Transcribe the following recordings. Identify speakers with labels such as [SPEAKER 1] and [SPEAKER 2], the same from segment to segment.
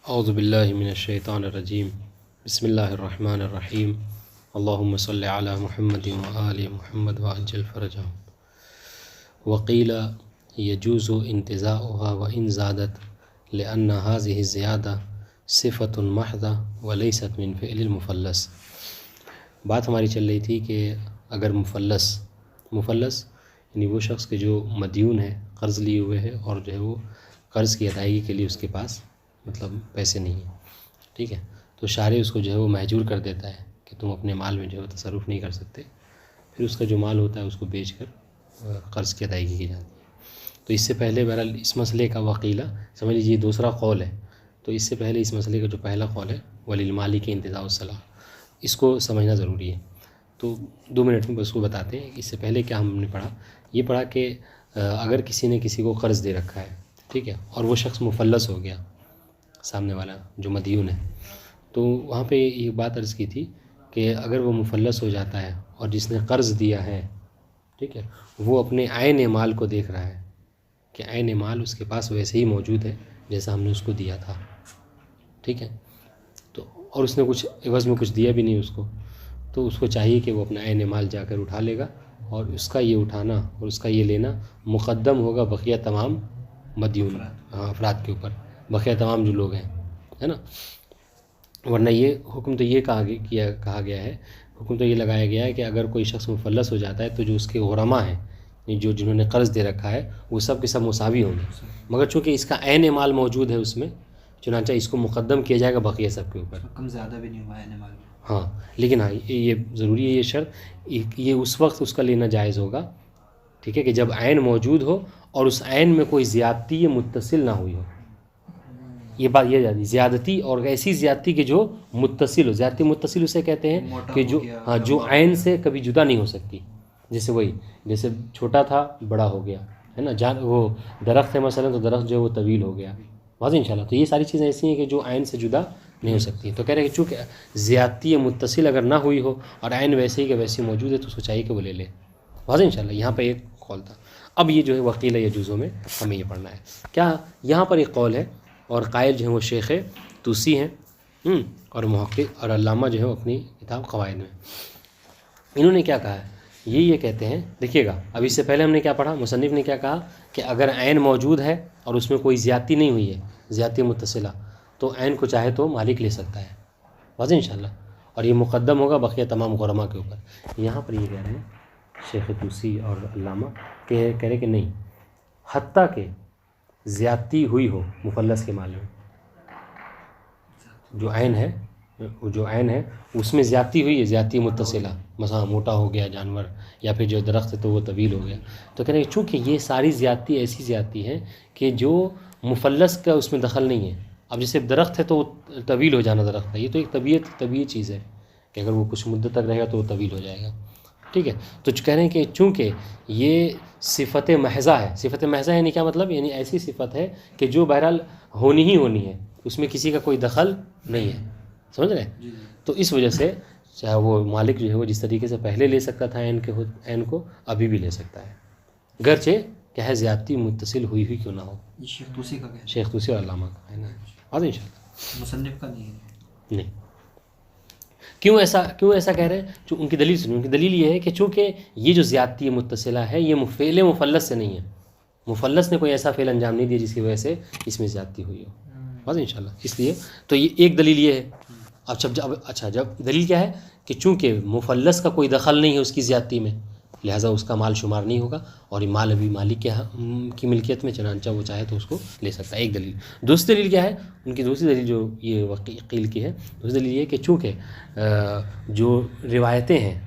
[SPEAKER 1] اعوذ باللہ من الشیطان الرجیم بسم اللہ الرحمن الرحیم اللہم صلی علی محمد وآل محمد وعجل فرجہم وقیل یجوز انتزاعها وإن زادت لأن هذه الزیادہ صفة محضہ وليست من فعل المفلس۔ بات ہماری چل رہی تھی کہ اگر مفلس یعنی وہ شخص کے جو مدیون ہے، قرض لیے ہوئے ہے اور جو ہے وہ قرض کی ادائیگی کے لیے اس کے پاس مطلب پیسے نہیں ہیں، ٹھیک ہے، تو شارع اس کو جو ہے وہ محجور کر دیتا ہے کہ تم اپنے مال میں جو ہے تصرف نہیں کر سکتے، پھر اس کا جو مال ہوتا ہے اس کو بیچ کر قرض کی ادائیگی کی جاتی ہے۔ تو اس سے پہلے بہرحال اس مسئلے کا وقیلہ سمجھ لیجیے دوسرا قول ہے، تو اس سے پہلے اس مسئلے کا جو پہلا قول ہے وللمالک انتزاع الصلاح، اس کو سمجھنا ضروری ہے۔ تو 2 منٹ میں بس کو بتاتے ہیں۔ اس سے پہلے کیا ہم نے پڑھا، یہ پڑھا کہ اگر کسی نے کسی کو قرض دے رکھا ہے، ٹھیک ہے، اور وہ شخص مفلس ہو گیا، سامنے والا جو مدیون ہے، تو وہاں پہ یہ بات عرض کی تھی کہ اگر وہ مفلس ہو جاتا ہے اور جس نے قرض دیا ہے، ٹھیک ہے، وہ اپنے عین مال کو دیکھ رہا ہے کہ عین مال اس کے پاس ویسے ہی موجود ہے جیسا ہم نے اس کو دیا تھا، ٹھیک ہے، تو اور اس نے کچھ عوض میں کچھ دیا بھی نہیں اس کو، تو اس کو چاہیے کہ وہ اپنا عین مال جا کر اٹھا لے گا، اور اس کا یہ اٹھانا اور اس کا یہ لینا مقدم ہوگا بقیہ تمام مدیون افراد کے اوپر، بقیہ تمام جو لوگ ہیں، ہے نا، ورنہ یہ حکم تو یہ کہا گیا ہے، حکم تو یہ لگایا گیا ہے کہ اگر کوئی شخص مفلس ہو جاتا ہے تو جو اس کے غرماء ہیں، جنہوں نے قرض دے رکھا ہے، وہ سب کے سب مساوی ہوں گے، مگر چونکہ اس کا عین مال موجود ہے اس میں، چنانچہ اس کو مقدم کیا جائے گا بقیہ سب کے اوپر،
[SPEAKER 2] کم زیادہ بھی نہیں ہوا عین مال میں۔
[SPEAKER 1] ہاں، لیکن ہاں یہ ضروری ہے، یہ شرط، یہ اس وقت اس کا لینا جائز ہوگا، ٹھیک ہے، کہ جب عین موجود ہو اور اس عین میں کوئی زیادتی متصل نہ ہوئی ہو۔ یہ بات یہ جاتی زیادتی، اور ایسی زیادتی کہ جو متصل ہو، زیادتی متصل اسے کہتے ہیں کہ جو عین سے کبھی جدا نہیں ہو سکتی، جیسے چھوٹا تھا بڑا ہو گیا، ہے نا، وہ درخت ہے مثلا، تو درخت جو ہے وہ طویل ہو گیا، واضح انشاءاللہ۔ تو یہ ساری چیزیں ایسی ہیں کہ جو عین سے جدا نہیں ہو سکتی، تو کہہ رہے ہیں کہ چونکہ زیادتی متصل اگر نہ ہوئی ہو اور عین ویسے ہی کہ ویسی موجود ہے، تو اس کو چاہیے کہ وہ لے لے، واضح انشاءاللہ۔ یہاں پہ ایک قول تھا، اب یہ جو ہے وقیل یجوزوں میں ہمیں یہ پڑھنا ہے کیا، یہاں پر ایک قول ہے، اور قائل جو ہیں وہ شیخ طوسی ہیں، اور محقق اور علامہ جو ہے اپنی کتاب قواعد میں، انہوں نے کیا کہا ہے، یہ کہتے ہیں، دیکھیے گا، اب اس سے پہلے ہم نے کیا پڑھا، مصنف نے کیا کہا کہ اگر عین موجود ہے اور اس میں کوئی زیادتی نہیں ہوئی ہے، زیادتی متصلہ، تو عین کو چاہے تو مالک لے سکتا ہے، واضح انشاءاللہ، اور یہ مقدم ہوگا بقیہ تمام غرماء کے اوپر۔ یہاں پر یہ کہہ رہے ہیں شیخ طوسی اور علامہ کہ کہہ رہے کہ نہیں، حتیٰ کہ زیادتی ہوئی ہو مفلس کے مال میں، جو عین ہے اس میں زیادتی ہوئی ہے، زیادتی متصلہ، مثلا موٹا ہو گیا جانور، یا پھر جو درخت ہے تو وہ طویل ہو گیا، تو کہہ رہے ہیں چونکہ یہ ساری زیادتی ایسی زیادتی ہیں کہ جو مفلس کا اس میں دخل نہیں ہے۔ اب جیسے درخت ہے تو وہ طویل ہو جانا درخت ہے، یہ تو ایک طبیعی چیز ہے کہ اگر وہ کچھ مدت تک رہے گا تو وہ طویل ہو جائے گا، ٹھیک ہے، تو کہہ رہے ہیں کہ چونکہ یہ صفت محضہ ہے، صفت محضہ یعنی کیا مطلب، یعنی ایسی صفت ہے کہ جو بہرحال ہونی ہی ہونی ہے، اس میں کسی کا کوئی دخل نہیں ہے، سمجھ رہے ہیں، تو اس وجہ سے چاہے وہ مالک جو ہے وہ جس طریقے سے پہلے لے سکتا تھا عین کو، ابھی بھی لے سکتا ہے، گرچہ کیا ہے زیادتی متصل ہوئی کیوں نہ ہو۔
[SPEAKER 2] یہ شیخ طوسی کا کہنا ہے،
[SPEAKER 1] شیخ طوسی اور علامہ کا ہے نا، واضح انشاءاللہ،
[SPEAKER 2] مصنف کا نہیں ہے۔
[SPEAKER 1] نہیں۔ کیوں ایسا کہہ رہے ہیں، جو ان کی دلیل سنیں، ان کی دلیل یہ ہے کہ چونکہ یہ جو زیادتی متصلہ ہے یہ فعل مفلس سے نہیں ہے، مفلس نے کوئی ایسا فعل انجام نہیں دیا جس کی وجہ سے اس میں زیادتی ہوئی ہو، واضح انشاءاللہ، اس لیے تو یہ ایک دلیل یہ ہے۔ جب دلیل کیا ہے کہ چونکہ مفلس کا کوئی دخل نہیں ہے اس کی زیادتی میں، لہٰذا اس کا مال شمار نہیں ہوگا، اور یہ مال ابھی مالک کی ملکیت میں، چنانچہ وہ چاہے تو اس کو لے سکتا ہے، ایک دلیل۔ دوسری دلیل کیا ہے، ان کی دوسری دلیل جو یہ وقیل کی ہے، دوسری دلیل یہ کہ چونکہ جو روایتیں ہیں،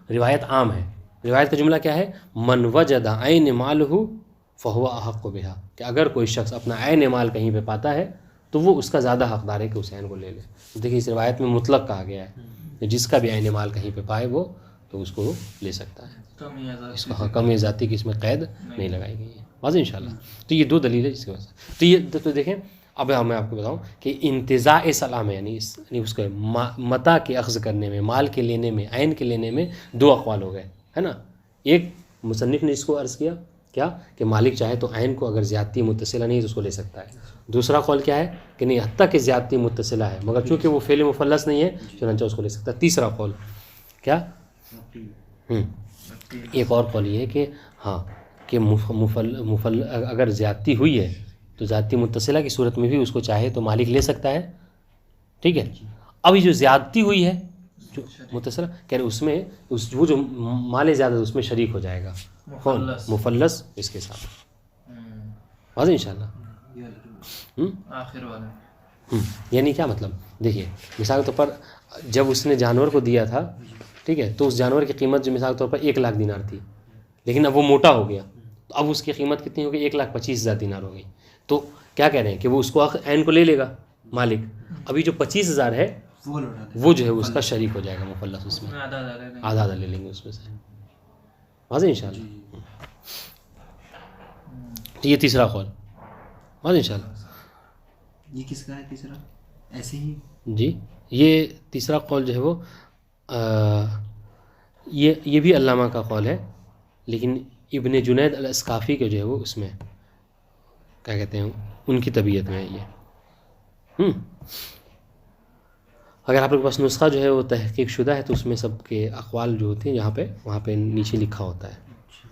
[SPEAKER 1] روایت عام ہے، روایت کا جملہ کیا ہے، من وجد عین مالہ فہو احق بہا، کہ اگر کوئی شخص اپنا عین مال کہیں پہ پاتا ہے تو وہ اس کا زیادہ حقدار ہے کہ اس عین کو لے لے۔ دیکھیے اس روایت میں مطلق کہا گیا ہے، جس کا بھی عین مال کہیں پہ پائے وہ تو اس کو لے سکتا ہے، اس کو کم یا زیادتی کی اس میں قید نہیں لگائی گئی ہے، واضح انشاءاللہ۔ تو یہ 2 دلیل ہے جس کی وجہ سے، تو یہ تو دیکھیں، اب میں آپ کو بتاؤں کہ انتزاع سلام ہے، یعنی اس کو متاع کے اخذ کرنے میں، مال کے لینے میں، عین کے لینے میں 2 اقوال ہو گئے، ہے نا، ایک مصنف نے اس کو عرض کیا کیا کہ مالک چاہے تو عین کو اگر زیادتی متصلہ نہیں ہے تو اس کو لے سکتا ہے. دوسرا قول کیا ہے کہ نہیں حتیٰ کہ زیادتی متصلہ ہے مگر چونکہ وہ فعل مفلس نہیں ہے چنانچہ اس کو لے سکتا ہے. تیسرا قول کیا ایک اور قول یہ ہے کہ ہاں کہ اگر زیادتی ہوئی ہے تو زیادتی متصلہ کی صورت میں بھی اس کو چاہے تو مالک لے سکتا ہے. ٹھیک ہے. ابھی جو زیادتی ہوئی ہے جو متصلہ کہہ رہے اس میں وہ جو مال زیادہ اس میں شریک ہو جائے گا کون مفلس اس کے ساتھ. واضح انشاءاللہ.
[SPEAKER 2] آخر والا
[SPEAKER 1] یعنی کیا مطلب دیکھیے مثال کے طور پر جب اس نے جانور کو دیا تھا ٹھیک ہے تو اس جانور کی قیمت جو مثال کے طور پر 1,00,000 دینار تھی لیکن اب وہ موٹا ہو گیا تو اب اس کی قیمت کتنی ہو گئی 1,25,000 دینار ہو گئی. تو کیا کہہ رہے ہیں کہ وہ اس کو عین کو لے لے گا مالک. ابھی جو 25,000 ہے وہ جو ہے اس کا شریک ہو جائے گا مفلس اس میں آدھا لے لیں گے اس میں سے. واضح انشاءاللہ. تو یہ تیسرا قول واضح انشاءاللہ.
[SPEAKER 2] یہ کس کا ہے تیسرا ایسے ہی
[SPEAKER 1] جی یہ تیسرا قول جو ہے وہ یہ بھی علامہ کا قول ہے لیکن ابن جنید الاسقافی کے جو ہے وہ اس میں کیا کہتے ہیں ان کی طبیعت میں ہے یہ. اگر آپ کے پاس نسخہ جو ہے وہ تحقیق شدہ ہے تو اس میں سب کے اقوال جو ہوتے ہیں وہاں پہ نیچے لکھا ہوتا ہے.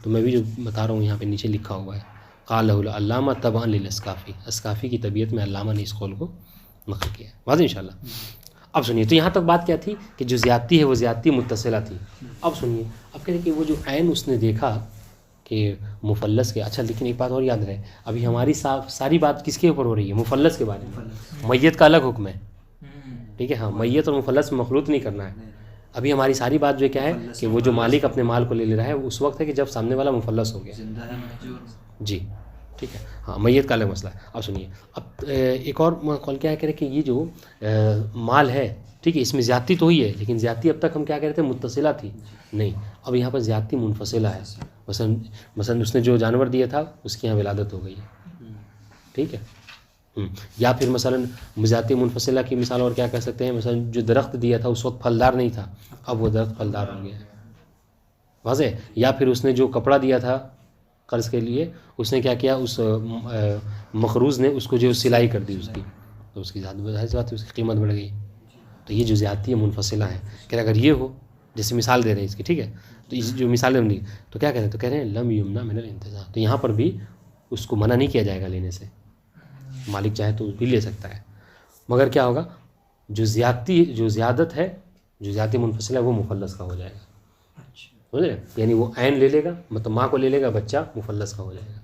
[SPEAKER 1] تو میں بھی جو بتا رہا ہوں یہاں پہ نیچے لکھا ہوا ہے قالہ العلامہ تبعا للاسقافی. اسقافی کی طبیعت میں علامہ نے اس قول کو نقل کیا ہے. واضح انشاءاللہ. اب سنیے تو یہاں تک بات کیا تھی کہ جو زیادتی ہے وہ زیادتی متصلہ تھی. اب سنیے اب کہتے ہیں کہ وہ جو عین اس نے دیکھا کہ مفلس کے اچھا لیکن ایک بات اور یاد رہے ابھی ہماری ساری بات کس کے اوپر ہو رہی ہے مفلس کے بارے میں. میت کا الگ حکم ہے ٹھیک ہے. ہاں میت اور مفلس میں مخلوط نہیں کرنا ہے. ابھی ہماری ساری بات جو کیا ہے کہ وہ جو مالک اپنے مال کو لے رہا ہے وہ اس وقت ہے کہ جب سامنے والا مفلس ہو گیا. جی ٹھیک ہے. ہاں میت کا الگ مسئلہ ہے. اب سنیے اب ایک اور قول کیا کرے کہ یہ جو مال ہے ٹھیک ہے اس میں زیادتی تو ہوئی ہے لیکن زیادتی اب تک ہم کیا کہہ رہے تھے متصلہ تھی نہیں. اب یہاں پر زیادتی منفصلہ ہے. مثلا اس نے جو جانور دیا تھا اس کی یہاں ولادت ہو گئی ہے ٹھیک ہے. یا پھر مثلا زیادتی منفصلہ کی مثال اور کیا کہہ سکتے ہیں مثلا جو درخت دیا تھا اس وقت پھلدار نہیں تھا اب وہ درخت پھلدار ہو گیا ہے. واضح. یا پھر اس نے جو کپڑا دیا تھا قرض کے لیے اس نے کیا کیا اس مخروز نے اس کو جو سلائی کر دی اس کی تو اس کی ذات اس کی قیمت بڑھ گئی. تو یہ جو زیادتی منفصلہ ہیں کہ اگر یہ ہو جیسے مثال دے رہے ہیں اس کی ٹھیک ہے. تو اس جو مثالیں ہم دی تو کیا کہہ رہے ہیں تو کہہ رہے ہیں لم یمنع من الانتزاع. تو یہاں پر بھی اس کو منع نہیں کیا جائے گا لینے سے. مالک چاہے تو بھی لے سکتا ہے مگر کیا ہوگا جو زیادت ہے جو زیادتی منفصلہ ہے وہ مفلس کا ہو جائے گا. سمجھے یعنی وہ عین لے لے گا مطلب ماں کو لے لے گا بچہ مفلس کا ہو جائے گا.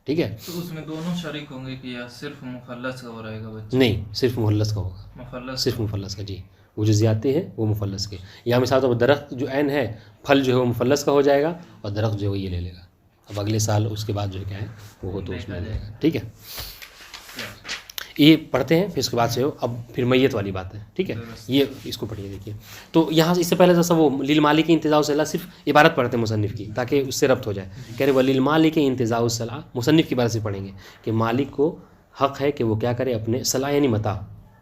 [SPEAKER 1] ٹھیک ہے.
[SPEAKER 3] تو اس میں دونوں شریک ہوں گے کہ یا صرف مفلس کا ہو رہے گا بچہ؟
[SPEAKER 1] نہیں صرف مفلس کا ہوگا. صرف مفلس کا. جی وہ جو زیادتی ہے وہ مفلس کے. یا مثال طور پر درخت جو عین ہے پھل جو ہے وہ مفلس کا ہو جائے گا اور درخت جو ہے وہ یہ لے لے گا. اب اگلے سال اس کے بعد جو کیا ہے وہ ہو تو اس میں لے لے گا. ٹھیک ہے. یہ پڑھتے ہیں پھر اس کے بعد سے اب پھر میت والی بات ہے. ٹھیک ہے. یہ اس کو پڑھیے دیکھیے. تو یہاں اس سے پہلے تو وہ للمالک انتزاع الصلاح صرف عبارت پڑھتے ہیں مصنف کی تاکہ اس سے ربط ہو جائے. کہہ رہے وللمالک انتزاع الصلاح مصنف کی بات سے پڑھیں گے کہ مالک کو حق ہے کہ وہ کیا کرے اپنے صلاح یعنی متاع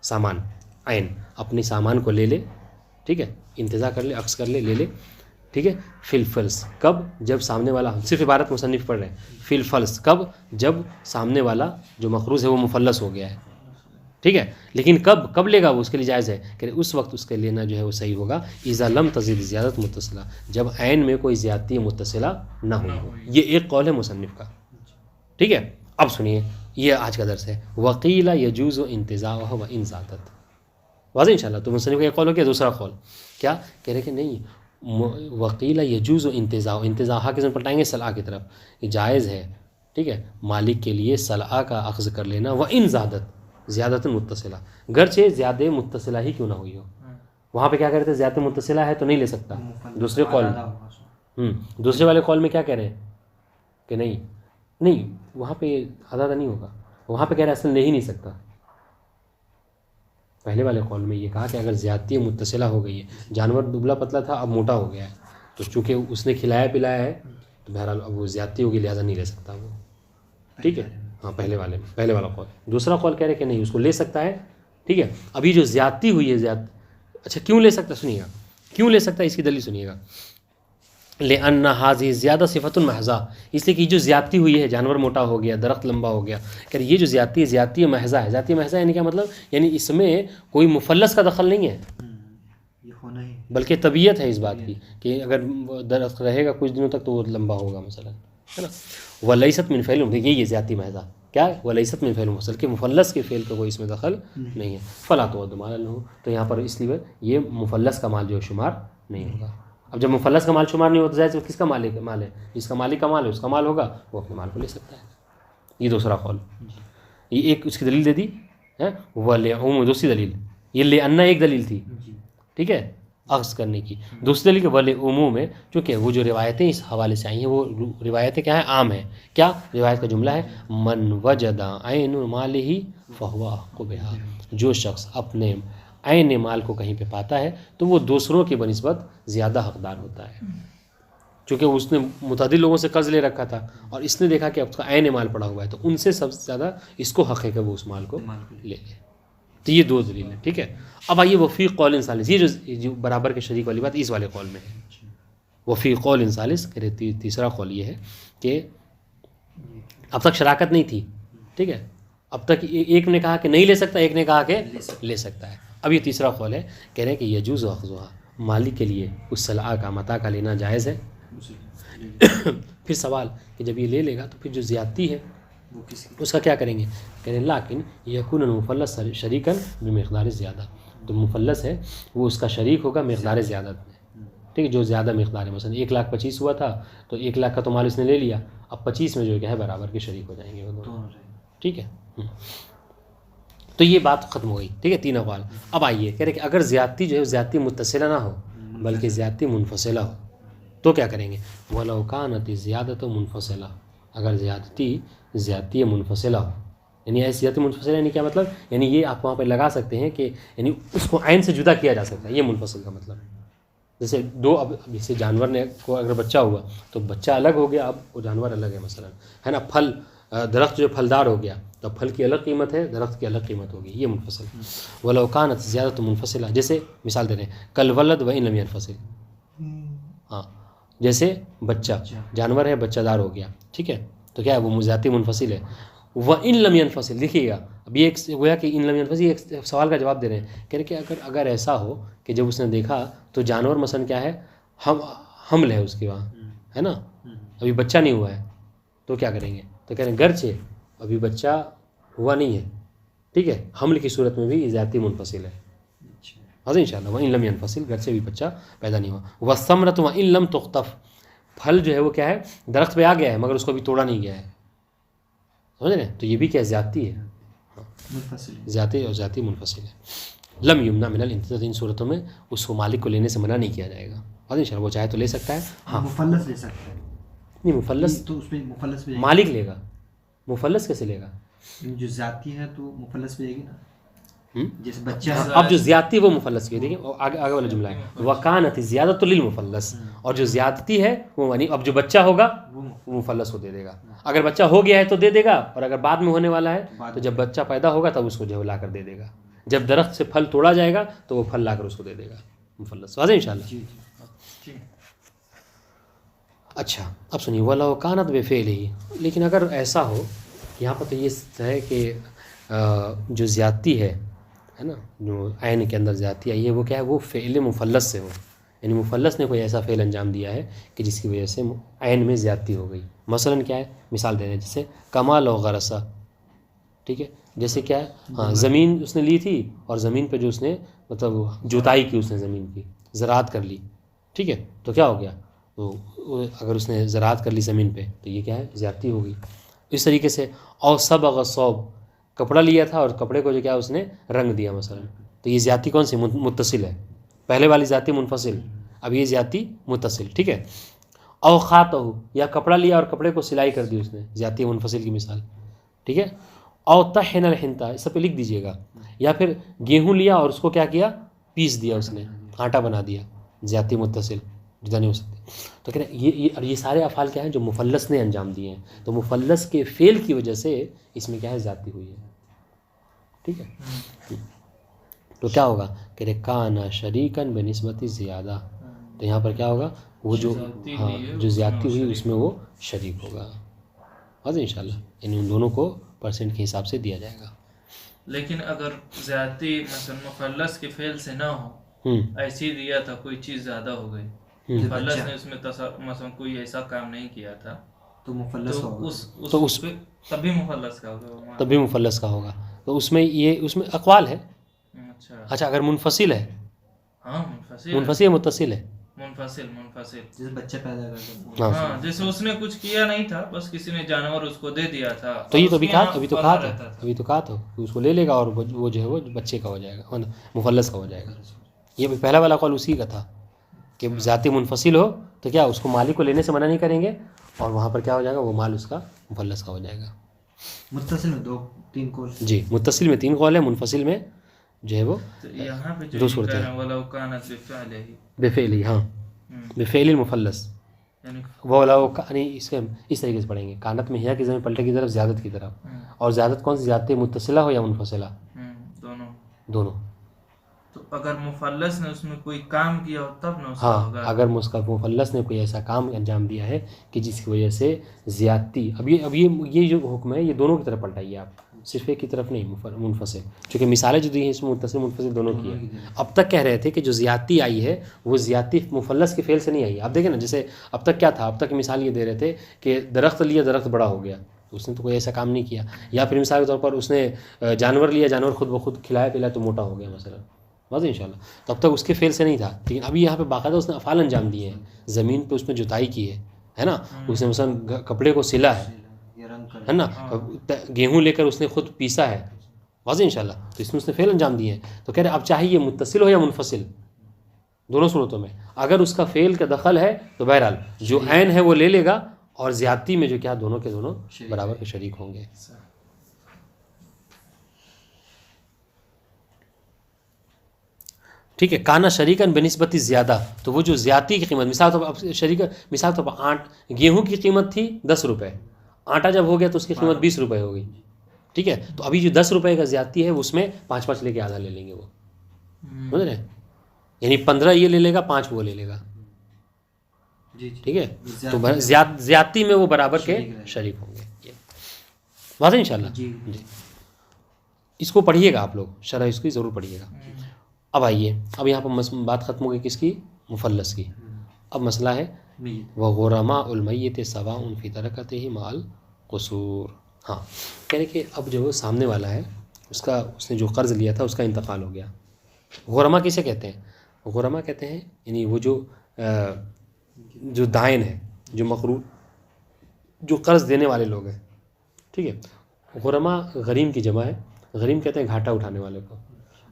[SPEAKER 1] سامان عین اپنے سامان کو لے لے. ٹھیک ہے. انتزاع کر لے عکس کر لے لے لے. ٹھیک ہے. فی الفلس کب جب سامنے والا صرف عبارت مصنف پڑھ رہے ہیں فی الفلس کب جب سامنے والا جو مخروز ہے وہ مفلس ہو گیا ہے. ٹھیک ہے. لیکن کب لے گا وہ اس کے لیے جائز ہے کہ اس وقت اس کے لینا جو ہے وہ صحیح ہوگا اذا لم تزد زیادت متصلہ جب عین میں کوئی زیادتی متصلہ نہ ہوئی ہو. یہ ایک قول ہے مصنف کا. ٹھیک ہے. اب سنیے یہ آج کا درس ہے. وقیل یجوز انتزاعہ وان زادت. واضح انشاءاللہ. تو مصنف کا ایک قول ہو گیا. دوسرا قول کیا کہہ رہے کہ نہیں وقیل یجوز انتزاع کے ذمہ پلٹائیں گے صلاح کی طرف. یہ جائز ہے. ٹھیک ہے. مالک کے لیے صلاح کا اخذ کر لینا وان زادت زیادت متصلہ گرچہ زیادہ متصلہ ہی کیوں نہ ہوئی ہو. وہاں پہ کیا کہہ رہے تھے زیادہ متصلہ ہے تو نہیں لے سکتا. دوسرے قول میں دوسرے والے قول میں کیا کہہ رہے ہیں کہ نہیں وہاں پہ آدھا نہیں ہوگا. وہاں پہ کہہ رہے ہیں اصل لے ہی نہیں سکتا. پہلے والے قول میں یہ کہا کہ اگر زیادتی متصلہ ہو گئی ہے جانور دبلا پتلا تھا اب موٹا ہو گیا ہے تو چونکہ اس نے کھلایا پلایا ہے تو بہرحال اب وہ زیادتی ہوگی لہٰذا نہیں لے سکتا وہ. ٹھیک ہے. ہاں پہلے والا قول. دوسرا قول کہہ رہے کہ نہیں اس کو لے سکتا ہے. ٹھیک ہے. ابھی جو زیادتی ہوئی ہے اچھا کیوں لے سکتا سنیے گا کیوں لے سکتا ہے اس کی دلیل سنیے گا. لأن هذه زیادہ صفت محضہ، اس لیے کہ جو زیادتی ہوئی ہے، جانور موٹا ہو گیا، درخت لمبا ہو گیا، کہ یہ جو زیادتی محضہ ہے. ذاتی محضہ یعنی کیا مطلب؟ یعنی اس میں کوئی مفلس کا دخل نہیں ہے،
[SPEAKER 2] یہ ہونا ہی
[SPEAKER 1] بلکہ طبیعت ہے اس بات کی کہ اگر درخت رہے گا کچھ دنوں تک تو وہ لمبا ہوگا مثلا، ہے نا. ولیست من فعل، یہ ذاتی محضہ کیا ہے؟ ولیست من فعل مفصل، کہ مفلس کے فعل کا کوئی اس میں دخل نہیں ہے. فلا تعد مال له، تو یہاں پر اس لیے یہ مفلس کا مال جو شمار نہیں ہوگا. اب جب مفلس کا مال شمار نہیں ہوتا ظاہر کس کا مال ہے؟ جس کا مالک کا مال ہے اس کا مال ہوگا، وہ اپنے مال کو لے سکتا ہے. یہ دوسرا قول، یہ ایک اس کی دلیل دے دی ہے. ولعموم، دوسری دلیل یہ لأن ایک دلیل تھی، ٹھیک ہے، اخذ کرنے کی. دوسری دلیل کہ ولعموم ہے، چونکہ وہ جو روایتیں اس حوالے سے آئی ہیں وہ روایتیں کیا ہیں؟ عام ہیں. کیا روایت کا جملہ ہے؟ من وجد عین مالہ فہو احق بہا، جو شخص اپنے عین مال کو کہیں پہ پاتا ہے تو وہ دوسروں کی بنسبت زیادہ حقدار ہوتا ہے. چونکہ اس نے متعدد لوگوں سے قرض لے رکھا تھا اور اس نے دیکھا کہ اب اس کا عین مال پڑا ہوا ہے تو ان سے سب سے زیادہ اس کو حق ہے کہ وہ اس مال کو لے لے. تو یہ دو دلیل ہیں، ٹھیک ہے. اب آئیے وفی قول ثالث، یہ جو برابر کے شریک والی بات اس والے قول میں ہے. وفی قول ثالث، تیسرا قول یہ ہے کہ اب تک شراکت نہیں تھی، ٹھیک ہے، اب تک ایک نے کہا کہ نہیں لے سکتا، ایک نے کہا کہ لے سکتا ہے. اب یہ تیسرا قول ہے، کہہ رہے ہیں کہ یجوز اخذھا، مالک کے لیے اس سلعہ کا متاع کا لینا جائز ہے. پھر سوال کہ جب یہ لے لے گا تو پھر جو زیادتی ہے اس کا کیا کریں گے؟ کہہ رہے ہیں لیکن یکون المفلس شریکاً بمقدار زیادہ، تو مفلس ہے وہ اس کا شریک ہوگا مقدار زیادت میں، ٹھیک ہے، جو زیادہ مقدار ہے. مثلا 1,25,000 ہوا تھا تو 1,00,000 کا تو مال اس نے لے لیا، اب 25 میں جو کیا ہے برابر کے شریک ہو جائیں گے وہ دونوں، ٹھیک ہے. تو یہ بات ختم ہو گئی، ٹھیک ہے، 3 اقوال. اب آئیے کہہ رہے کہ اگر زیادتی جو ہے زیادتی متصلہ نہ ہو بلکہ زیادتی منفصلہ ہو تو کیا کریں گے؟ وَلَوْ كَانَتِ الزِّيَادَةُ مُنْفَصِلَةً، اگر زیادتی منفصلہ ہو. یعنی ایسی زیادتی منفصلہ یعنی کیا مطلب؟ یعنی یہ آپ وہاں پہ لگا سکتے ہیں کہ یعنی اس کو عین سے جدا کیا جا سکتا ہے، یہ منفصل کا مطلب. جیسے اب جیسے جانور نے کو اگر بچہ ہوا تو بچہ الگ ہو گیا، اب وہ جانور الگ ہے مثلا، ہے نا. پھل درخت جو پھلدار ہو گیا تو پھل کی الگ قیمت ہے، درخت کی الگ قیمت ہوگی، یہ منفصل. وَلَوْ كَانَتْ زِيَادَةُ مُنْفَصِلَةً، جیسے مثال دے رہے ہیں كَالْوَلَدْ وَإِنْ لَمْ يَنْفَصِلْ، ہاں جیسے بچہ جانور ہے بچہ دار ہو گیا، ٹھیک ہے، تو کیا ہے وہ زیادتی منفصل ہے. وَإِنْ لَمْ يَنْفَصِلْ، دیکھیے گا اب یہ ایک گویا کہ ان لم ينفصل ایک سوال کا جواب دے رہے ہیں، کہہ رہے کہ اگر ایسا ہو کہ جب اس نے دیکھا تو جانور مثلا کیا ہے حمل ہے اس کے وہاں، ہے نا، ابھی بچہ نہیں ہوا ہے تو کیا کریں گے؟ تو کہہ رہے ہیں گرچہ ابھی بچہ ہوا نہیں ہے، ٹھیک ہے، حمل کی صورت میں بھی زیادتی منفصل ہے. حاضر ان شاء اللہ. وَإِن لَمْ يَنْفَصِلْ، گرچہ بھی بچہ پیدا نہیں ہوا. وَالثَّمْرَةُ وَإِن لَمْ تُخْطَفْ، پھل جو ہے وہ کیا ہے درخت پہ آ گیا ہے مگر اس کو بھی توڑا نہیں گیا ہے، سمجھ رہے ہیں، تو یہ بھی کیا زیادتی ہے، زیادتی اور زیادتی منفصل ہے. لم یمنع من الانتظار، ان صورتوں میں اس کو مالک کو لینے سے منع نہیں کیا جائے گا. حاضر ان شاء اللہ، وہ چاہے تو لے سکتا ہے. ہاں
[SPEAKER 2] مفلس لے سکتا ہے،
[SPEAKER 1] نہیں مفلس
[SPEAKER 2] تو اس پہ مفلس بھی
[SPEAKER 1] مالک لے گا، مفلس کیسے لے گا؟
[SPEAKER 2] جو زیادتی ہے تو مفلس بھی دے گی نا، جیسے بچہ
[SPEAKER 1] اب جو زیادتی وہ مفلس کی، دیکھیں آگے والا جملہ ہے وَكَانَتِ الزِّيَادَةُ لِلْمُفَلَّسِ، اور جو زیادتی ہے وہ یعنی اب جو بچہ ہوگا وہ مفلس کو دے دے گا. اگر بچہ ہو گیا ہے تو دے دے گا، اور اگر بعد میں ہونے والا ہے تو جب بچہ پیدا ہوگا تب اس کو جو لا کر دے دے گا. جب درخت سے پھل توڑا جائے گا تو وہ پھل لا کر اس کو دے دے گا مفلس. واضح انشاءاللہ. اچھا اب سنیے وَلَوْ كَانَتْ بِفِعْلِهِ، لیکن اگر ایسا ہو، یہاں پر تو یہ ہے کہ جو زیادتی ہے نا، جو عین کے اندر زیادتی آئی ہے وہ کیا ہے، وہ فعل مفلس سے ہو، یعنی مفلس نے کوئی ایسا فعل انجام دیا ہے کہ جس کی وجہ سے عین میں زیادتی ہو گئی. مثلا کیا ہے، مثال دے رہے ہیں جیسے کمال و غرسہ، ٹھیک ہے، جیسے کیا ہے، ہاں زمین اس نے لی تھی اور زمین پہ جو اس نے مطلب جوتائی کی، اس نے زمین کی زراعت کر لی، ٹھیک ہے، تو کیا ہو گیا، تو اگر اس نے زراعت کر لی زمین پہ تو یہ کیا ہے زیادتی ہو گئی. اس طریقے سے اور صبغ الثوب، کپڑا لیا تھا اور کپڑے کو جو کیا اس نے رنگ دیا مثلا، تو یہ زیادتی کون سی متصل ہے، پہلے والی زیادتی منفصل، اب یہ زیادتی متصل، ٹھیک ہے. او خاتہ، یا کپڑا لیا اور کپڑے کو سلائی کر دی اس نے، زیادتی منفصل کی مثال، ٹھیک ہے. او طحن الحنطہ، اس پہ لکھ دیجئے گا، یا پھر گیہوں لیا اور اس کو کیا کیا، پیس دیا اس نے، آٹا بنا دیا، زیادتی متصل جدا نہیں ہو سکتی. تو کہہ رہے ہیں یہ سارے افعال کیا ہیں جو مفلس نے انجام دیے ہیں، تو مفلس کے فعل کی وجہ سے اس میں کیا ہے زیادتی ہوئی ہے، ٹھیک ہے. تو کیا ہوگا، کہ کانا شریکن بنسبت زیادہ، تو یہاں پر کیا ہوگا وہ جو جو زیادتی ہوئی اس میں وہ شریک ہوگا. واضح ان شاء اللہ. یعنی ان دونوں کو پرسنٹ کے حساب سے دیا جائے گا.
[SPEAKER 3] لیکن اگر زیادتی مثلا مخلص کے فعل سے نہ ہو، ایسی دیا تھا کوئی چیز زیادہ ہو گئی، مخلص نے اس میں مثلا کوئی ایسا کام نہیں کیا تھا
[SPEAKER 2] تو مفلس
[SPEAKER 3] تو اس تب بھی مفلس کا ہوگا.
[SPEAKER 1] تب بھی مفلس کا ہوگا. تو اس میں اقوال ہے. اچھا اگر منفصل ہے،
[SPEAKER 3] ہاں
[SPEAKER 1] منفصل یا متصل ہے؟
[SPEAKER 3] منفصل
[SPEAKER 2] جیسے بچہ پیدا کرتا،
[SPEAKER 3] ہاں جیسے اس نے کچھ کیا نہیں تھا، بس کسی نے جانور اس کو دے دیا تھا.
[SPEAKER 1] تو یہ تو ابھی تو کہا تھا اس کو لے لے گا اور وہ جو ہے وہ بچے کا ہو جائے گا، مفلس کا ہو جائے گا. یہ پہلا والا قول اسی کا تھا کہ ذاتی منفصل ہو تو کیا اس کو مالک کو لینے سے منع نہیں کریں گے، اور وہاں پر کیا ہو جائے گا، وہ مال اس کا مفلس کا ہو جائے گا.
[SPEAKER 2] متصل میں 2-3 قول.
[SPEAKER 1] جی متصل میں 3 قول ہے، منفصل میں جو ہے وہ
[SPEAKER 3] یہاں پہ
[SPEAKER 1] 2 صورتیں ہیں. بفعلی، ہاں بفعل المفلس، وہ اس طریقے سے پڑھیں گے. کانت میں ہیا کی زمین پلٹے کی طرف، زیادت کی طرف. اور زیادت کون سی زیادتی، متصلہ ہو یا منفصلہ؟ دونوں.
[SPEAKER 3] تو اگر مفلس نے اس میں کوئی کام کیا ہو تب نہ
[SPEAKER 1] ہاں اگر مفلس نے کوئی ایسا کام انجام دیا ہے کہ جس کی وجہ سے زیادتی، اب یہ جو حکم ہے یہ دونوں کی طرف پلٹائیے آپ، صرف ایک کی طرف نہیں منفصل، چونکہ مثالیں جو دی ہیں اس میں متصل منفصل دونوں کی ہیں. اب تک کہہ رہے تھے کہ جو زیادتی آئی ہے وہ زیادتی مفلس کے فعل سے نہیں آئی. آپ دیکھیں نا، جیسے اب تک کیا تھا، اب تک مثال یہ دے رہے تھے کہ درخت لیا، درخت بڑا ہو گیا، اس نے تو کوئی ایسا کام نہیں کیا. یا پھر مثال کے طور پر اس نے جانور لیا، جانور خود بخود کھلایا پلایا تو موٹا ہو گیا مثلا. واضح ان شاء اللہ. تو اب تک اس کے فعل سے نہیں تھا، لیکن ابھی یہاں پہ باقاعدہ اس نے افعال انجام دیے ہیں. زمین پہ اس نے جتائی کی ہے نا، اس نے مثلا کپڑے کو سلا ہے نا، گیہوں لے کر اس نے خود پیسا ہے. واضح ان شاء اللہ. تو اس میں اس نے فعل انجام دیے ہیں. تو کہہ رہے اب چاہے یہ متصل ہو یا منفصل، دونوں صورتوں میں اگر اس کا فعل کا دخل ہے تو بہرحال جو عین ہے وہ لے لے گا، اور زیادتی میں جو کیا دونوں کے دونوں برابر کے شریک ہوں گے. ٹھیک ہے. کانا شریکن بنسبت زیادہ، تو وہ جو زیادتی کی قیمت، مثال طور پر گیہوں کی قیمت تھی 10 روپے، آٹا جب ہو گیا تو اس کی قیمت 20 روپے ہو گئی. ٹھیک ہے. تو ابھی جو 10 روپے کا زیادتی ہے اس میں 5 لے کے آدھا لے لیں گے، وہ سمجھ رہے ہیں، یعنی 15 یہ لے لے گا، 5 وہ لے لے گا. ٹھیک ہے. تو زیادتی میں وہ برابر کے شریک ہوں گے. واضح ان شاء اللہ. جی اس کو پڑھیے گا آپ لوگ، شرح اس کی ضرور پڑھیے گا. اب آئیے، اب یہاں پر بات ختم ہو گئی کس کی، مفلس کی. اب مسئلہ ہے وغرماء المیت سواء فی ترکتہ مع القصور. ہاں کہہ رہے کہ اب جو سامنے والا ہے اس نے جو قرض لیا تھا اس کا انتقال ہو گیا. غرماء کسے کہتے ہیں؟ غرماء کہتے ہیں یعنی وہ جو دائن ہے، جو مقروض، جو قرض دینے والے لوگ ہیں. ٹھیک ہے. غرماء غریم کی جمع ہے. غریم کہتے ہیں گھاٹا اٹھانے والے کو.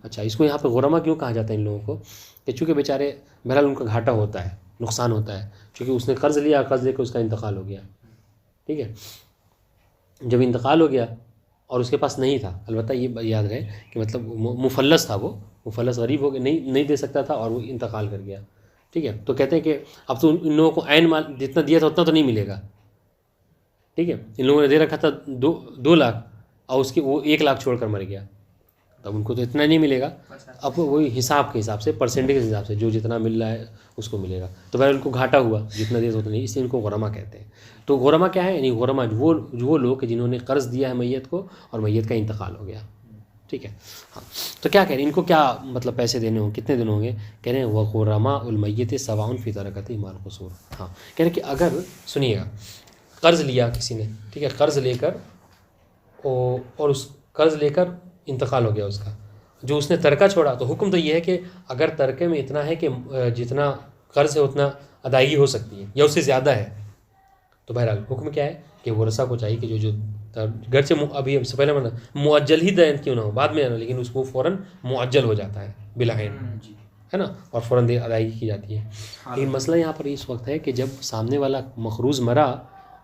[SPEAKER 1] اچھا اس کو یہاں پہ غرماء کیوں کہا جاتا ہے ان لوگوں کو؟ کہ چونکہ بیچارے بہرحال ان کا گھاٹا ہوتا ہے، نقصان ہوتا ہے، چونکہ اس نے قرض لیا، قرض لے کے اس کا انتقال ہو گیا. ٹھیک ہے. جب انتقال ہو گیا اور اس کے پاس نہیں تھا، البتہ یہ یاد رہے کہ مطلب مفلس تھا، وہ مفلس غریب ہو گیا، نہیں دے سکتا تھا اور وہ انتقال کر گیا. ٹھیک ہے. تو کہتے ہیں کہ اب تو ان لوگوں کو عین مال جتنا دیا تھا اتنا تو نہیں ملے گا. ٹھیک ہے. ان لوگوں نے دے رکھا تھا 2 لاکھ اور اس کے وہ 1 لاکھ چھوڑ کر مر گیا، تب ان کو تو اتنا نہیں ملے گا. اب وہی حساب کے حساب سے، پرسنٹیج کے حساب سے جو جتنا مل رہا ہے اس کو ملے گا. تو بہرحال ان کو گھاٹا ہوا، جتنا دیا اتنا نہیں، اس لیے ان کو غرماء کہتے ہیں. تو غرماء کیا ہے؟ یعنی غرماء وہ لوگ جنہوں نے قرض دیا ہے میت کو اور میت کا انتقال ہو گیا. ٹھیک ہے. ہاں تو کیا کہہ رہے ہیں، ان کو کیا مطلب پیسے دینے ہوں، کتنے دن ہوں گے؟ کہہ رہے ہیں وغرماء المیت سواء فی ترکتہ مع القصور. ہاں کہہ رہے ہیں کہ اگر سنیے گا، قرض لیا کسی نے، ٹھیک ہے، قرض لے کر اور اس قرض لے کر انتقال ہو گیا اس کا، جو اس نے ترکہ چھوڑا، تو حکم تو یہ ہے کہ اگر ترکے میں اتنا ہے کہ جتنا قرض ہے اتنا ادائیگی ہو سکتی ہے یا اس سے زیادہ ہے، تو بہرحال حکم کیا ہے کہ ورثہ کو چاہیے کہ جو گھر سے ابھی سے پہلے معجل ہی دین کیوں نہ ہو، بعد میں آنا، لیکن اس کو فوراً معجل ہو جاتا ہے بلاعین، ہے نا، اور فوراً ادائیگی کی جاتی ہے. لیکن مسئلہ یہاں پر اس وقت ہے کہ جب سامنے والا مقروض مرا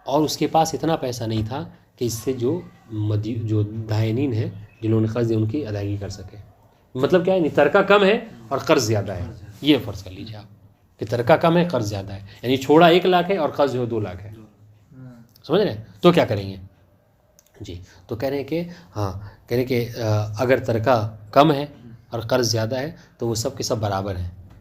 [SPEAKER 1] اور اس کے پاس اتنا پیسہ نہیں تھا کہ اس سے جو دائنین ہیں، جنہوں نے قرض دیا، ان کی ادائیگی کر سکے. مطلب کیا ہے، ترکہ کم ہے اور قرض زیادہ ہے. یہ فرض کر لیجیے آپ کہ ترکہ کم ہے، قرض زیادہ ہے، یعنی چھوڑا 1 لاکھ ہے اور قرض جو 2 لاکھ ہے. سمجھ رہے ہیں؟ تو کیا کریں گے؟ جی تو کہہ رہے ہیں کہ ہاں، کہہ رہے ہیں کہ اگر ترکہ کم ہے اور قرض زیادہ ہے تو وہ سب کے سب برابر ہیں.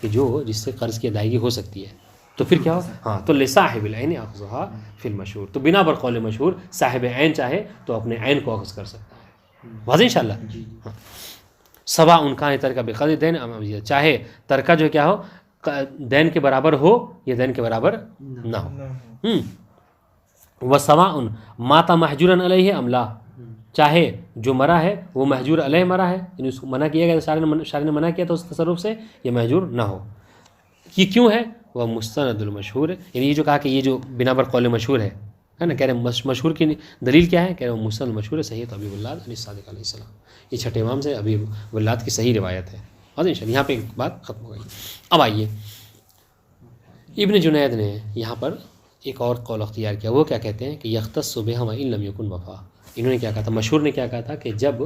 [SPEAKER 1] کہ جو جس سے قرض کی ادائیگی ہو سکتی ہے تو پھر کیا ہو؟ ہاں تو لصاحب العین اخذھا فی المشہور، تو بنا بر قول مشہور صاحب عین چاہے تو اپنے عین کو اخذ کر سکتا ہے. واضح انشاءاللہ. ہاں سوا ان کا ترکہ بقدر دین، چاہے ترکہ جو کیا ہو دین کے برابر ہو یا دین کے برابر نہ ہو. وسواء مات محجورا علیہ ام لا، چاہے جو مرا ہے وہ محجور علیہ مرا ہے، یعنی اس کو منع کیا گیا، شاعر نے منع کیا تھا اس تصرف سے، یہ محجور نہ ہو. یہ کیوں ہے؟ وہ مستند المشہور ہے، یعنی یہ جو کہا کہ یہ جو بنا بر قول مشہور ہے نا، کہہ رہے مشہور کی دلیل کیا ہے؟ کہہ رہے وہ مستند مشہور ہے صحیح ابی ولاد علی صادق علیہ السلام. یہ چھٹے امام سے ابی ولاد کی صحیح روایت ہے. اور انشاءاللہ یہاں پہ ایک بات ختم ہو گئی. اب آئیے ابن جنید نے یہاں پر ایک اور قول اختیار کیا. وہ کیا کہتے ہیں کہ یختص بہما ان لم یکن وفا. انہوں نے کیا کہا تھا؟ مشہور نے کیا کہا تھا کہ جب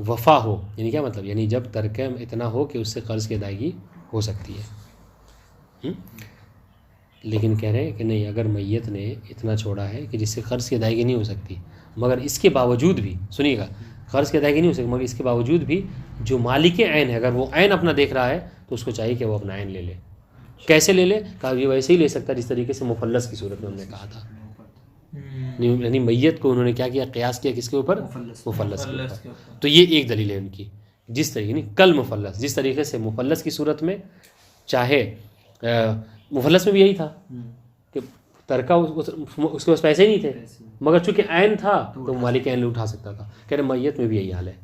[SPEAKER 1] وفا ہو، یعنی کیا مطلب؟ یعنی جب ترکہ اتنا ہو کہ اس سے قرض کی ادائیگی ہو سکتی ہے. لیکن کہہ رہے ہیں کہ نہیں، اگر میت نے اتنا چھوڑا ہے کہ جس سے قرض کی ادائیگی نہیں ہو سکتی، مگر اس کے باوجود بھی سنیے گا، قرض کی ادائیگی نہیں ہو سکتی مگر اس کے باوجود بھی جو مالک عین ہے، اگر وہ عین اپنا دیکھ رہا ہے تو اس کو چاہیے کہ وہ اپنا عین لے لے. کیسے لے لے؟ کہا یہ ویسے ہی لے سکتا ہے جس طریقے سے مفلس کی صورت میں ہم نے کہا تھا. یعنی میت کو انہوں نے کیا کیا؟ قیاس کیا کس کے اوپر؟ مفلس کے اوپر. تو یہ ایک دلیل ہے ان کی، جس طریقے یعنی کل مفلس، جس طریقے سے مفلس کی صورت میں چاہے مفلس میں بھی یہی تھا کہ ترکہ اس کے پاس پیسے نہیں تھے مگر چونکہ عین تھا تو مالک عین اٹھا سکتا تھا. کہہ رہے میت میں بھی یہی حال ہے.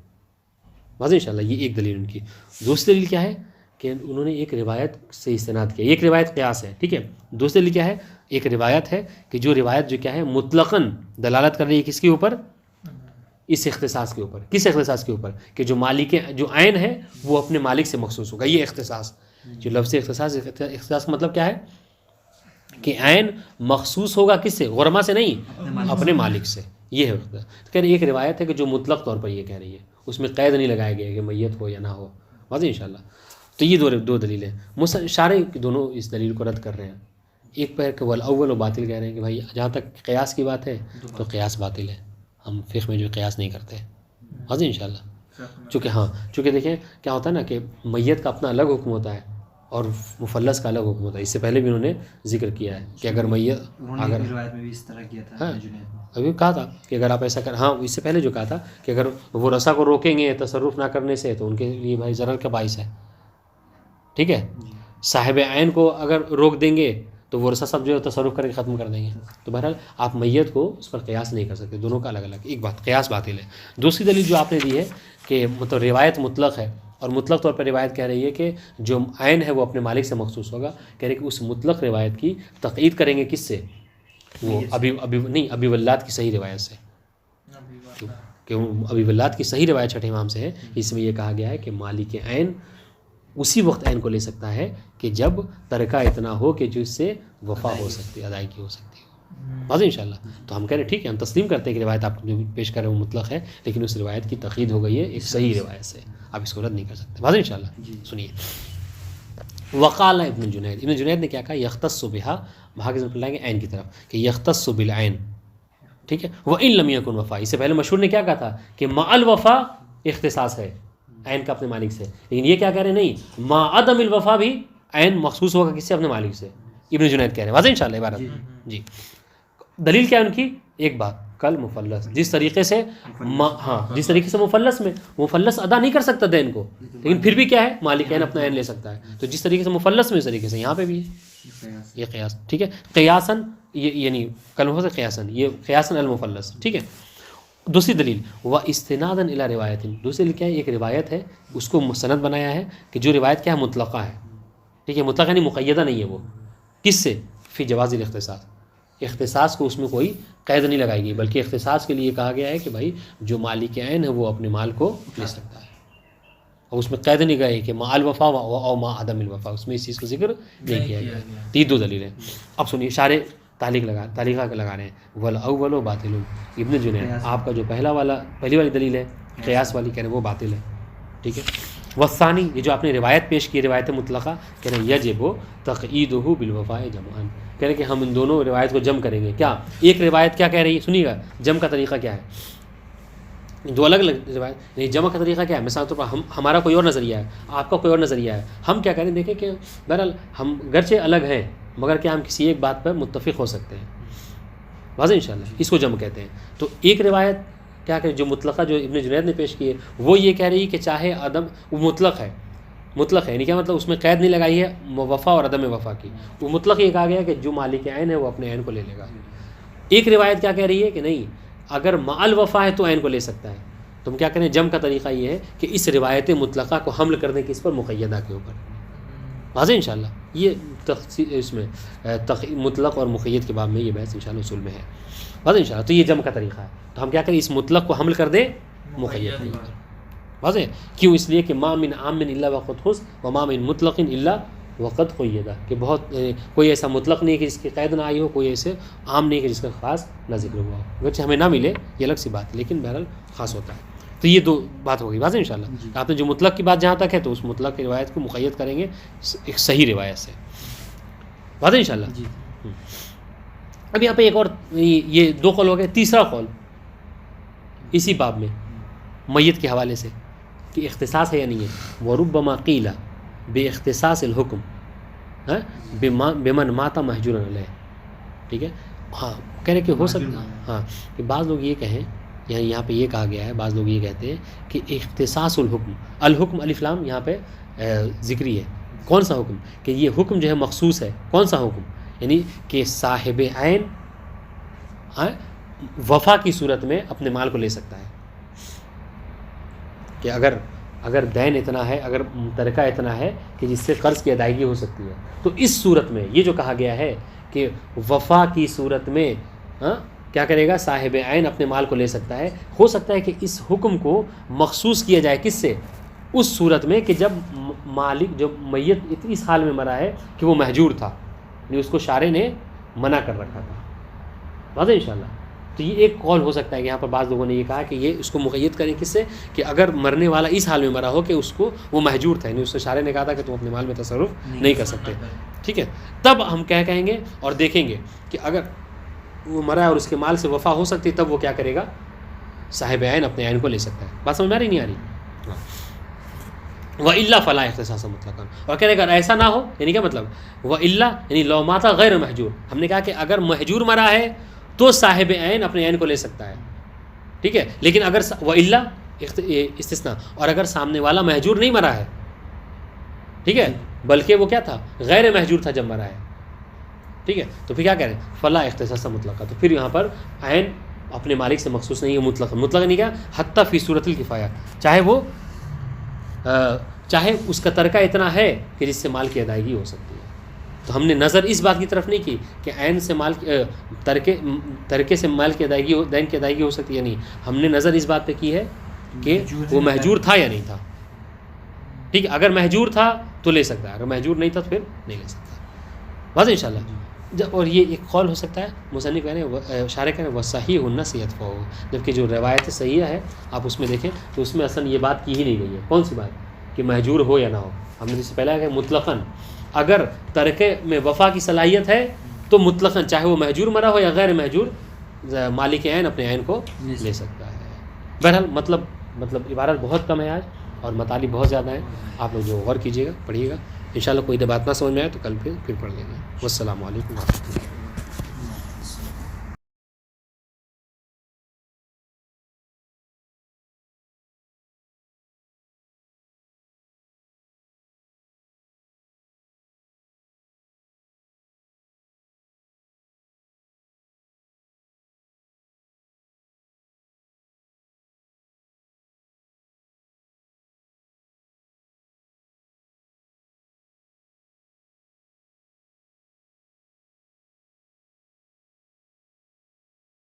[SPEAKER 1] واضح انشاءاللہ. یہ ایک دلیل ان کی. دوسری دلیل کیا ہے کہ انہوں نے ایک روایت سے استناد کیا. ایک روایت قیاس ہے، ٹھیک ہے. دوسری دلیل کیا ہے؟ ایک روایت ہے کہ جو روایت جو کیا ہے مطلقاً دلالت کر رہی ہے کس کے اوپر؟ اس اختصاص کے اوپر. کس اختصاص کے اوپر؟ کہ جو مالک جو عین ہے وہ اپنے مالک سے مخصوص ہوگا. یہ اختصاص جو لفظ اختصاص کا مطلب کیا ہے کہ عین مخصوص ہوگا کس سے؟ غرما سے نہیں، اپنے مالک سے. یہ ہے اختصاص. کہہ رہے ایک روایت ہے کہ جو مطلق طور پر یہ کہہ رہی ہے، اس میں قید نہیں لگایا گیا کہ میت ہو یا نہ ہو. واضح انشاءاللہ. تو یہ دو دلیلیں شارح دونوں اس دلیل کو رد کر رہے ہیں. ایک پیر کہ والاول و باطل کہہ رہے ہیں کہ بھائی جہاں تک قیاس کی بات ہے تو قیاس باطل ہے، ہم فقہ میں جو قیاس نہیں کرتے. واضح انشاءاللہ. چونکہ دیکھیں کیا ہوتا ہے نا کہ میت کا اپنا الگ حکم ہوتا ہے اور مفلس کا الگ حکم ہوتا ہے. اس سے پہلے بھی انہوں نے ذکر کیا ہے کہ اگر میت اگر
[SPEAKER 2] روایت میں بھی اس طرح کیا تھا.
[SPEAKER 1] ابھی کہا تھا کہ اگر آپ ایسا ہاں اس سے پہلے جو کہا تھا کہ اگر وہ رسا کو روکیں گے تصرف نہ کرنے سے تو ان کے لیے بھائی ضرر کا باعث ہے. ٹھیک ہے. صاحب عین کو اگر روک دیں گے تو وہ رسا سب جو ہے تصرف کر کے ختم کر دیں گے. تو بہرحال آپ میت کو اس پر قیاس نہیں کر سکتے. دونوں کا الگ الگ. ایک بات قیاس باطل ہے. دوسری دلیل جو آپ نے دی ہے کہ مطلب روایت مطلق ہے اور مطلق طور پر روایت کہہ رہی ہے کہ جو عین ہے وہ اپنے مالک سے مخصوص ہوگا. کہہ رہے کہ اس مطلق روایت کی تقید کریں گے کس سے؟ وہ ابی ولاد کی صحیح روایت سے. کہ ابی ولاد کی صحیح روایت چھٹے امام سے ہے. اس میں یہ کہا گیا ہے کہ مالک عین اسی وقت عین کو لے سکتا ہے کہ جب ترکہ اتنا ہو کہ جو اس سے وفا ہو سکتی ہے، ادائیگی ہو سکتی ہے. واضح انشاءاللہ. تو ہم کہہ رہے ہیں ٹھیک ہے، ہم تسلیم کرتے ہیں کہ روایت آپ جو پیش کر رہے ہیں وہ مطلق ہے، لیکن اس روایت کی تقید ہو گئی ہے ایک صحیح روایت سے. آپ اس کو رد نہیں کر سکتے. واضح انشاءاللہ. سنیے وقال ابن جنید. ابن جنید نے کیا کہا؟ یختص بہا، بہا کے ذکر لائیں گے عین کی طرف کہ یختص بالعین. ٹھیک ہے. وان لم یکن وفا. اس سے پہلے مشہور نے کیا کہا تھا کہ مع الوفا اختصاص ہے عین کا اپنے مالک سے. لیکن یہ کیا کہہ رہے ہیں؟ نہیں، مع عدم الوفا بھی عین مخصوص ہوگا کس سے؟ اپنے مالک سے. ابن جنید کہہ رہے ہیں. واضح انشاءاللہ عبارت. جی دلیل کیا ہے ان کی؟ ایک بات کل مفلس، جس طریقے سے جس طریقے سے مفلس ادا نہیں کر سکتا دین کو، لیکن پھر بھی کیا ہے؟ مالک عین اپنا عین لے سکتا ہے. تو جس طریقے سے مفلس میں اس طریقے سے یہاں پہ بھی ہے یہ قیاس. ٹھیک ہے. قیاساً یعنی کل مفلس قیاساً، یہ قیاساً المفلس. ٹھیک ہے. دوسری دلیل و استناداً الی روایت. دوسری دلیل کیا ہے؟ ایک روایت ہے اس کو مستند بنایا ہے کہ جو روایت کیا ہے؟ مطلقہ ہے. ٹھیک ہے. مطلقہ یعنی مقیدہ نہیں ہے. وہ کس سے؟ فی جواز الاختصاص. اختصاص کو اس میں کوئی قید نہیں لگائی گئی، بلکہ اختصاص کے لیے کہا گیا ہے کہ بھائی جو مالک عین ہے وہ اپنے مال کو لے سکتا ہے. اور اس میں قید نہیں گئی کہ مع الوفا او مع عدم الوفا، اس میں اس چیز کو ذکر نہیں کیا گیا. یہ دو دلیلیں. اب سنیے شارح تعلیقہ لگا رہے ہیں. والاول باطل. ابن جنید آپ کا جو پہلی والی دلیل ہے قیاس والی، کہہ رہے ہیں وہ باطل ہے. ٹھیک ہے. والثانی، یہ جو آپ نے روایت پیش کی روایت مطلقہ، کہہ رہے ہیں یجب تقییدہ بالوفاء جمعا. کہہ رہے ہیں کہ ہم ان دونوں روایت کو جمع کریں گے. کیا ایک روایت کیا کہہ رہی ہے؟ سنیے گا جمع کا طریقہ کیا ہے. دو الگ الگ روایت. یعنی جمع کا طریقہ کیا ہے؟ مثال طور پر ہمارا کوئی اور نظریہ ہے، آپ کا کوئی اور نظریہ ہے. ہم کیا کریں، دیکھیں کہ بہرحال ہم گرچہ الگ ہیں مگر کیا ہم کسی ایک بات پر متفق ہو سکتے ہیں. واضح انشاءاللہ، اس کو جمع کہتے ہیں. تو ایک روایت کیا کہ جو مطلقہ جو ابن جنید نے پیش کی ہے وہ یہ کہہ رہی ہے کہ چاہے عدم، وہ مطلق ہے. مطلق ہے یعنی کیا مطلب؟ اس میں قید نہیں لگائی ہے وفا اور عدم وفا کی. وہ مطلق یہ کہا گیا کہ جو مالک عین ہے وہ اپنے عین کو لے لے گا. ایک روایت کیا کہہ رہی ہے کہ نہیں، اگر مع الوفا ہے تو عین کو لے سکتا ہے. تو ہم کیا کریں، جمع کا طریقہ یہ ہے کہ اس روایت مطلقہ کو حمل کر دیں کس پر؟ مقیدہ کے اوپر. واضح انشاءاللہ. یہ اس میں مطلق اور مقید کے باب میں یہ بحث انشاءاللہ اصول میں ہے. واضح انشاءاللہ. تو یہ جمع کا طریقہ ہے. تو ہم کیا کریں، اس مطلق کو حمل کر دیں مقید کے اوپر. واضح. کیوں؟ اس لیے کہ ما من عام الا وقد خص وما من مطلق الا وقد قید، کہ بہت کوئی ایسا مطلق نہیں ہے کہ جس کی قید نہ آئی ہو، کوئی ایسے عام نہیں ہے کہ جس کا خاص نہ ذکر ہوا ہو. اگرچہ ہمیں نہ ملے یہ الگ سی بات ہے، لیکن بہرحال خاص ہوتا ہے. تو یہ دو بات ہوگی. واضح انشاءاللہ. آپ نے جو مطلق کی بات جہاں تک ہے تو اس مطلق کی روایت کو مقید کریں گے ایک صحیح روایت سے. واضح انشاءاللہ. اب یہاں پہ ایک اور، یہ دو قول ہو گئے. تیسرا قول اسی باب میں میت کے حوالے سے کہ اختصاص ہے یا نہیں ہے. وربما قیل باختصاص الحکم بمن مات محجورا علیہ. ٹھیک ہے. ہاں کہہ رہے کہ ہو سکتا، ہاں کہ بعض لوگ یہ کہیں، یہاں پہ یہ کہا گیا ہے، بعض لوگ یہ کہتے ہیں کہ اختصاص الحکم، الحکم الف لام یہاں پہ ذکری ہے. کون سا حکم؟ کہ یہ حکم جو ہے مخصوص ہے. کون سا حکم؟ یعنی کہ صاحب عین وفا کی صورت میں اپنے مال کو لے سکتا ہے. کہ اگر دین اتنا ہے، اگر ترکہ اتنا ہے کہ جس سے قرض کی ادائیگی ہو سکتی ہے، تو اس صورت میں یہ جو کہا گیا ہے کہ وفا کی صورت میں کیا کرے گا، صاحب عین اپنے مال کو لے سکتا ہے. ہو سکتا ہے کہ اس حکم کو مخصوص کیا جائے کس سے؟ اس صورت میں کہ جب مالک، جو میت اس حال میں مرا ہے کہ وہ مہجور تھا، یعنی اس کو شارع نے منع کر رکھا تھا. واضح انشاءاللہ. تو یہ ایک قول ہو سکتا ہے کہ یہاں پر بعض لوگوں نے یہ کہا کہ یہ اس کو مقید کریں کس سے، کہ اگر مرنے والا اس حال میں مرا ہو کہ اس کو وہ مہجور تھا، یعنی اس سے شارع نے کہا تھا کہ تم اپنے مال میں تصرف نہیں کر سکتے. ٹھیک ہے. تب ہم کہیں گے اور دیکھیں گے کہ اگر وہ مرا ہے اور اس کے مال سے وفا ہو سکتی، تب وہ کیا کرے گا، صاحب عین اپنے عین کو لے سکتا ہے. بات سمجھ میں آ رہی نہیں آ رہی؟ وَإِلَّا فَلَا اختصاص مطلقاً. اور کہنے اگر ایسا نہ ہو، یعنی کیا مطلب، وَإِلَّا یعنی لو مات غیر محجور. ہم نے کہا کہ اگر محجور مرا ہے تو صاحب عین اپنے عین کو لے سکتا ہے. ٹھیک ہے. لیکن اگر وَإِلَّا استثناء، اور اگر سامنے والا محجور نہیں مرا ہے، ٹھیک ہے، بلکہ وہ کیا تھا، غیر محجور تھا جب مرا ہے. ٹھیک ہے. تو پھر کیا کہہ رہے ہیں، فلا اختصاص مطلقہ. تو پھر یہاں پر عین اپنے مالک سے مخصوص نہیں ہے، مطلق نہیں کیا، حتی فی صورت الکفایہ، چاہے اس کا ترکہ اتنا ہے کہ جس سے مال کی ادائیگی ہو سکتی ہے. تو ہم نے نظر اس بات کی طرف نہیں کی کہ عین سے مال ترکے سے مال کی ادائیگی دین کی ادائیگی ہو سکتی ہے. نہیں، ہم نے نظر اس بات پہ کی ہے کہ وہ محجور تھا یا نہیں تھا. ٹھیک ہے. اگر محجور تھا تو لے سکتا ہے، اگر محجور نہیں تھا تو پھر نہیں لے سکتا. واضح انشاءاللہ. اور یہ ایک قول ہو سکتا ہے، مصنف کہہ رہے ہیں، شارح کہہ رہے ہیں وصحیح النصیحت فو، جبکہ جو روایت صحیحہ ہے آپ اس میں دیکھیں تو اس میں اصلا یہ بات کی ہی نہیں گئی ہے. کون سی بات؟ کہ محجور ہو یا نہ ہو. ہم نے اس سے پہلے کہا مطلقاً اگر ترکے میں وفا کی صلاحیت ہے تو مطلقاً چاہے وہ محجور مرا ہو یا غیر محجور، مالک عین اپنے عین کو لے سکتا ہے. بہرحال مطلب عبارت بہت کم ہے آج اور مطالب بہت زیادہ ہیں. آپ لوگ جو غور کیجیے گا، پڑھیے گا. انشاءاللہ کوئی بات نہ سمجھ میں آئے تو کل پھر پڑھ لیں گے. والسلام علیکم ورحمۃ اللہ.